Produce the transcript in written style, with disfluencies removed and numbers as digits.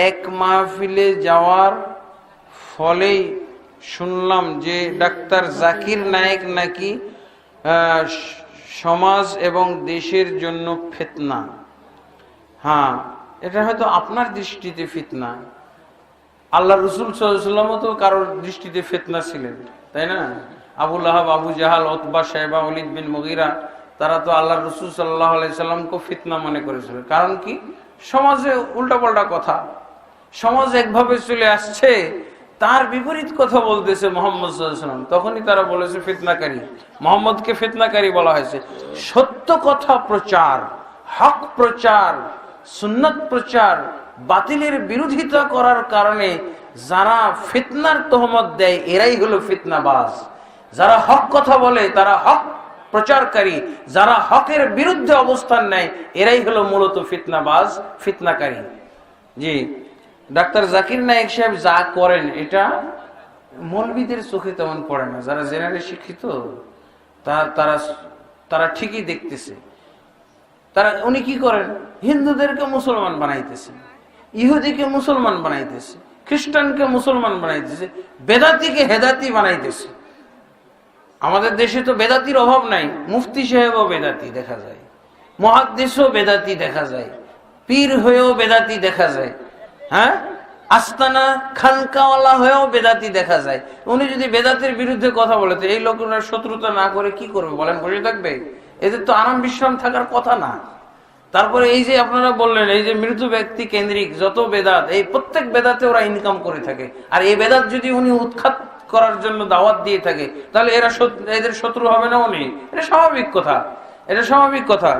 এক মাহফিলে যাওয়ার ফলেই শুনলাম যে ডাক্তার জাকির নায়েক নাকি সমাজ এবং দেশের জন্য ফিতনা। হ্যাঁ, এটা হয়তো আপনার দৃষ্টিতে ফিতনা, আল্লাহ রসুল সাল্লাল্লাহু আলাইহি ওয়াসাল্লামও তো কারোর দৃষ্টিতে ফিতনা ছিলেন, তাই না? আবু লাহাব, আবু জাহাল, উতবা, শাইবা, ওয়ালিদ বিন মুগীরা, তারা তো আল্লাহ রসুল সাল্লাল্লাহু আলাইহি সাল্লামকে ফিতনা মনে করেছিল। কারণ কি? সমাজে উল্টাপাল্টা কথা, সমাজ একভাবে চলে আসছে, তার বিপরীত কথা বলতেছে মুহাম্মদ সাল্লাল্লাহু আলাইহি ওয়াসাল্লাম, তখনই তারা বলেছে ফিতনাকারী। মুহাম্মদকে ফিতনাকারী বলা হয়েছে। সত্য কথা প্রচার, হক প্রচার, সুন্নাত প্রচার, বাতিলের বিরোধিতা করার কারণে যারা ফিতনার তহমত দেয় এরাই হলো ফিতনাবাজ। যারা হক কথা বলে তারা হক প্রচারকারী, যারা হকের বিরুদ্ধে অবস্থান নেয় এরাই হলো মূলত ফিতনাবাজ, ফিতনাকারী। জি, ডাক্তার জাকির নায়েক সাহেব যা করেন এটা মৌলবীদের চোখে তেমন পড়ে না। যারা জেনারেল শিক্ষিত তারা ঠিকই দেখতেছে। উনি কি করেন? হিন্দুদেরকে মুসলমান বানাইতেছে, ইহুদিকে মুসলমান বানাইতেছে, খ্রিস্টানকে মুসলমান বানাইতেছে, বেদাতিকে হেদাতি বানাইতেছে। আমাদের দেশে তো বেদাতির অভাব নাই, মুফতি সাহেবও বেদাতি দেখা যায়, মুহাদ্দিসও বেদাতি দেখা যায়, পীর হয়েও বেদাতি দেখা যায়, হ্যাঁ, আস্তানা খানকাওয়ালা হয়েও বেদাতি দেখা যায়। উনি যদি বেদাতের বিরুদ্ধে কথা বলে তো এই লোকেরা শত্রুতা না করে কি করবে বলেন? বসে থাকবে? এদের তো আরাম বিশ্রাম থাকার কথা না। তারপরে এই যে আপনারা বললেন এই যে মৃত ব্যক্তি কেন্দ্রিক যত বেদাত, এই প্রত্যেক বেদাতে ওরা ইনকাম করে থাকে। আর এই বেদাত যদি উনি উৎখাত করার জন্য দাওয়াত দিয়ে থাকে তাহলে এদের শত্রু হবে না উনি? এটা স্বাভাবিক কথা, এটা স্বাভাবিক কথা।